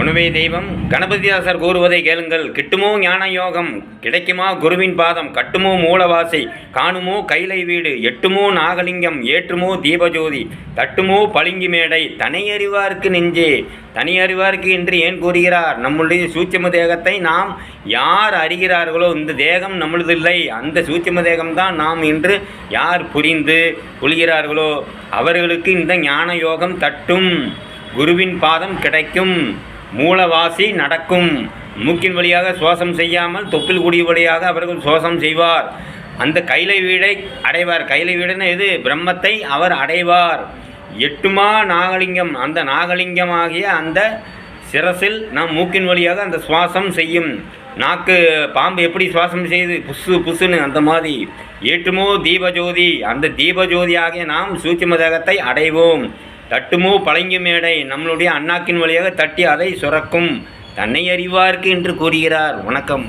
உணவே தெய்வம். கணபதிதாசர் கூறுவதை கேளுங்கள். கிட்டுமோ ஞான யோகம், கிடைக்குமா குருவின் பாதம், கட்டுமோ மூலவாசை, காணுமோ கைலை வீடு, எட்டுமோ நாகலிங்கம், ஏற்றுமோ தீபஜோதி, தட்டுமோ பளிங்கு மேடை, தனியறிவார்க்கு நெஞ்சே. தனியறிவார்க்கு என்று ஏன் கூறுகிறார்? நம்முடைய சூட்சும தேகத்தை நாம் யார் அறிகிறார்களோ, இந்த தேகம் நம்மளதில்லை, அந்த சூட்சும தேகம்தான் நாம் என்று யார் புரிந்து கொள்கிறார்களோ அவர்களுக்கு இந்த ஞான யோகம் தட்டும், குருவின் பாதம் கிடைக்கும், மூலவாசி நடக்கும். மூக்கின் வழியாக சுவாசம் செய்யாமல் தொப்பில் கூடிய வழியாக அவர்கள் சுவாசம் செய்வார். அந்த கைலை வீடை அடைவார். கைலை வீடுன்னு எது? பிரம்மத்தை அவர் அடைவார். எட்டுமா நாகலிங்கம், அந்த நாகலிங்கமாகிய அந்த சிரசில் நாம் மூக்கின் வழியாக அந்த சுவாசம் செய்யும். நாக்கு பாம்பு எப்படி சுவாசம் செய்து புசு புசுன்னு, அந்த மாதிரி. ஏற்றுமோ தீபஜோதி, அந்த தீபஜோதியாகிய நாம் சூட்சும தேகத்தை அடைவோம். தட்டுமோ பளிங்கு மேடை, நம்மளுடைய அண்ணாக்கின் வழியாக தட்டி அதை சுரக்கும். தன்னை அறிவார்க்கு என்று கூறுகிறார். வணக்கம்.